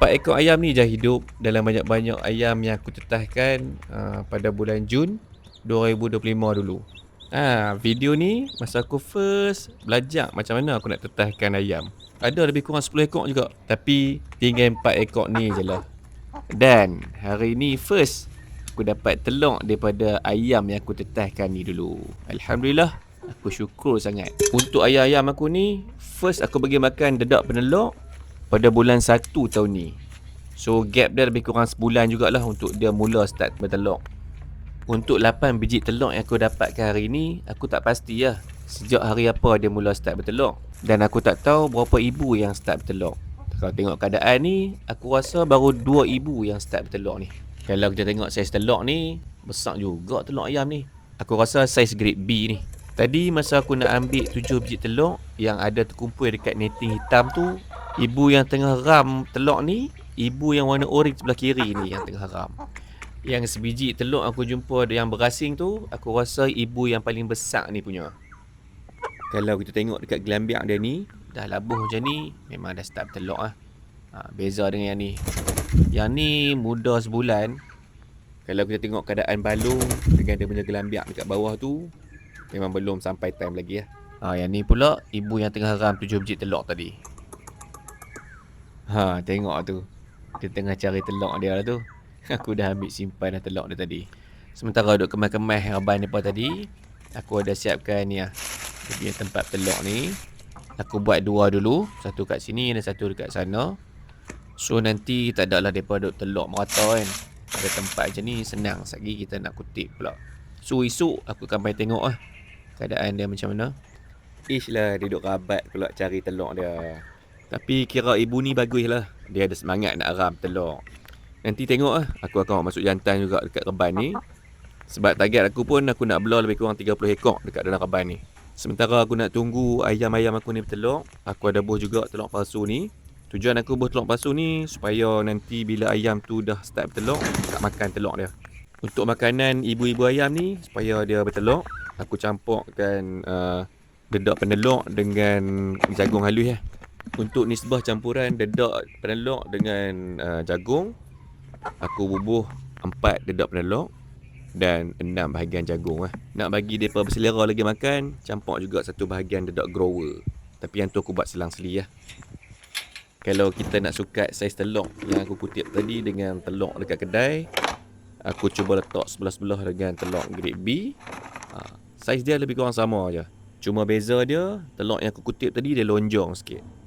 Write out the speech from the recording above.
4 ekor ayam ni je hidup dalam banyak-banyak ayam yang aku tetahkan pada bulan Jun 2025 dulu. Video ni masa aku first belajar macam mana aku nak tetahkan ayam. Ada lebih kurang 10 ekor juga, tapi tinggal 4 ekor ni je lah. Dan hari ni first aku dapat telur daripada ayam yang aku tetahkan ni dulu. Alhamdulillah, aku syukur sangat. Untuk ayam-ayam aku ni, first aku bagi makan dedak penelok pada bulan 1 tahun ni. So gap dia lebih kurang sebulan jugalah untuk dia mula start bertelur. Untuk 8 biji telur yang aku dapatkan hari ni, aku tak pasti lah sejak hari apa dia mula start bertelur. Dan aku tak tahu berapa ibu yang start bertelur. Kalau tengok keadaan ni, aku rasa baru 2 ibu yang start bertelur ni. Kalau kita tengok saiz telur ni, besar juga telur ayam ni. Aku rasa saiz grade B ni. Tadi masa aku nak ambil 7 biji telur yang ada terkumpul dekat netting hitam tu, ibu yang tengah ram telur ni, ibu yang warna orange sebelah kiri ni yang tengah ram. Yang sebiji telur aku jumpa yang berasing tu, aku rasa ibu yang paling besar ni punya. Kalau kita tengok dekat gelambiak dia ni, dah labuh macam ni, memang dah start bertelur lah. Beza dengan yang ni. Yang ni muda sebulan. Kalau kita tengok keadaan balung dengan dia punya gelambiak dekat bawah tu, memang belum sampai time lagi lah. Yang ni pula ibu yang tengah ram 7 biji telur tadi. Tengok tu. Dia tengah cari telur dia lah tu. Aku dah ambil simpan dah telur dia tadi. Sementara duk kemas-kemas reban depa tadi, aku ada siapkan ni lah. Dia punya tempat telur ni. Aku buat 2 dulu. Satu kat sini dan satu dekat sana. So nanti tak adalah depa duk telur merata kan. Ada tempat macam ni senang. Sekali kita nak kutip pula. So esok aku akan main tengok lah keadaan dia macam mana. Ish lah dia duk rabat pula cari telur dia. Tapi kira ibu ni bagus lah. Dia ada semangat nak ram telur. Nanti tengok lah. Aku akan masuk jantan juga dekat reban ni. Sebab target aku pun aku nak belah lebih kurang 30 ekor dekat dalam reban ni. Sementara aku nak tunggu ayam-ayam aku ni bertelur, aku ada buh juga telur palsu ni. Tujuan aku buh telur palsu ni supaya nanti bila ayam tu dah start bertelur, tak makan telur dia. Untuk makanan ibu-ibu ayam ni, supaya dia bertelur, aku campurkan dedak penelur dengan jagung halus ya. Untuk nisbah campuran dedak penelur dengan jagung, aku bubuh 4 dedak penelur dan 6 bahagian jagung lah. Nak bagi mereka berselera lagi makan, campur juga 1 bahagian dedak grower. Tapi yang tu aku buat selang-seli lah. Kalau kita nak sukat saiz telur yang aku kutip tadi dengan telur dekat kedai, aku cuba letak sebelah-sebelah dengan telur grade B. Saiz dia lebih kurang sama je. Cuma beza dia, telur yang aku kutip tadi dia lonjong sikit.